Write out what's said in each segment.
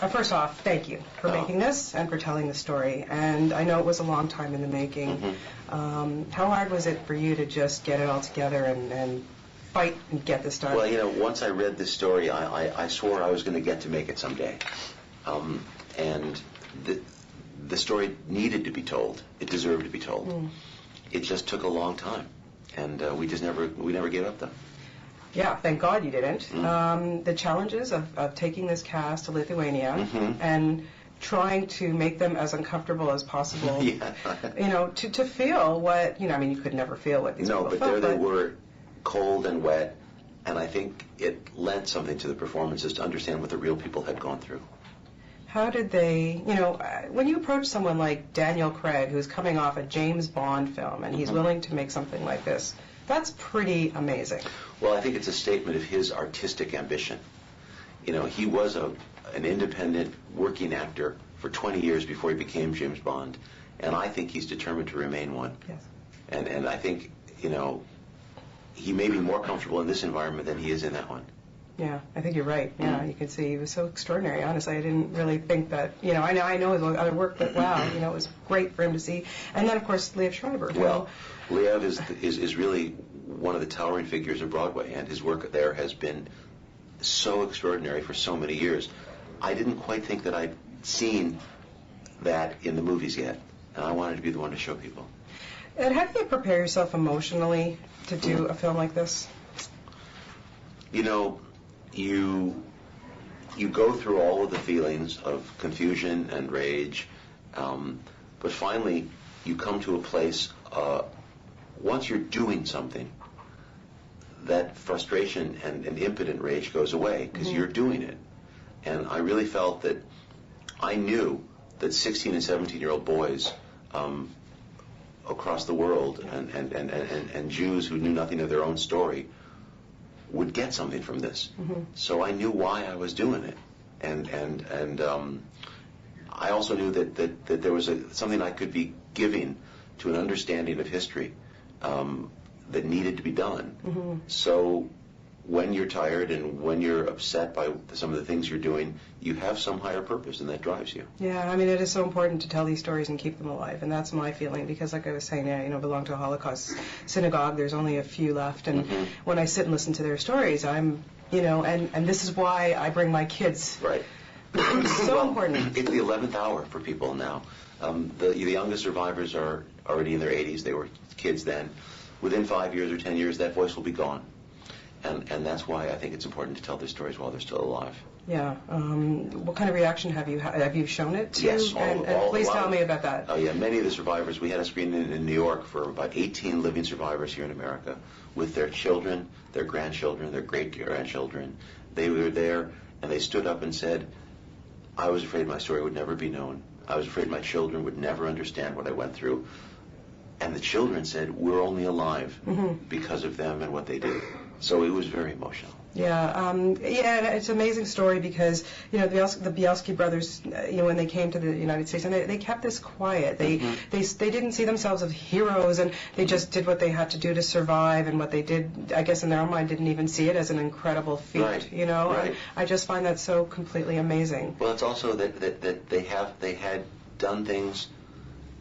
First off, thank you for making this and for telling the story. And I know it was a long time in the making. How hard was it for you to just get it all together and fight and get this done? Well, once I read this story, I swore I was going to get to make it someday. And the story needed to be told. It deserved to be told. It just took a long time. And we never gave up, though. Yeah, thank God you didn't. The challenges of taking this cast to Lithuania and trying to make them as uncomfortable as possible. To feel what, you could never feel what these people felt. No, but there they were, cold and wet, and I think it lent something to the performances to understand what the real people had gone through. How did they, when you approach someone like Daniel Craig, who's coming off a James Bond film, and he's willing to make something like this, that's pretty amazing. Well, I think it's a statement of his artistic ambition. He was an independent working actor for 20 years before he became James Bond, and I think he's determined to remain one. Yes. And I think, he may be more comfortable in this environment than he is in that one. Yeah, I think you're right. Yeah, you can see he was so extraordinary. Honestly, I didn't really think that, I know his other work, but wow, it was great for him to see. And then, of course, Liev Schreiber. Well, Liev is really one of the towering figures of Broadway, and his work there has been so extraordinary for so many years. I didn't quite think that I'd seen that in the movies yet, and I wanted to be the one to show people. And how do you prepare yourself emotionally to do a film like this? You go through all of the feelings of confusion and rage, but finally you come to a place, once you're doing something, that frustration and impotent rage goes away because you're doing it. And I really felt that I knew that 16 and 17-year-old boys across the world and Jews who knew nothing of their own story would get something from this. So I knew why I was doing it, and I also knew that there was something I could be giving to an understanding of history that needed to be done. So when you're tired and when you're upset by some of the things you're doing, you have some higher purpose, and that drives you. Yeah, it is so important to tell these stories and keep them alive, and that's my feeling, because like I was saying, I belong to a Holocaust synagogue. There's only a few left, and when I sit and listen to their stories, I'm, and this is why I bring my kids. Right. It's so important. It's the 11th hour for people now. The youngest survivors are already in their 80s. They were kids then. Within 5 years or 10 years, that voice will be gone. And that's why I think it's important to tell their stories while they're still alive. Yeah. What kind of reaction have you shown it to? Yes, and please tell me about that. Oh yeah, many of the survivors. We had a screening in New York for about 18 living survivors here in America, with their children, their grandchildren, their great-grandchildren. They were there, and they stood up and said, "I was afraid my story would never be known. I was afraid my children would never understand what I went through." And the children said, "We're only alive because of them and what they did." So it was very emotional. Yeah, it's an amazing story because, the Bielski brothers, when they came to the United States, and they kept this quiet. They didn't see themselves as heroes, and they just did what they had to do to survive, and what they did, I guess in their own mind, didn't even see it as an incredible feat, Right. And I just find that so completely amazing. Well, it's also that they had done things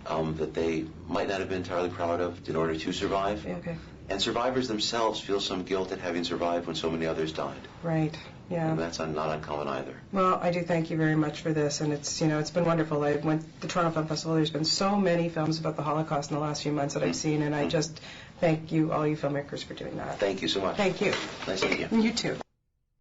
that they might not have been entirely proud of in order to survive. Yeah, okay. And survivors themselves feel some guilt at having survived when so many others died. Right. Yeah. And that's not uncommon either. Well, I do thank you very much for this, and it's it's been wonderful. I went to the Toronto Film Festival. There's been so many films about the Holocaust in the last few months that I've seen, and I just thank you, all you filmmakers, for doing that. Thank you so much. Thank you. Nice to meet you. You too.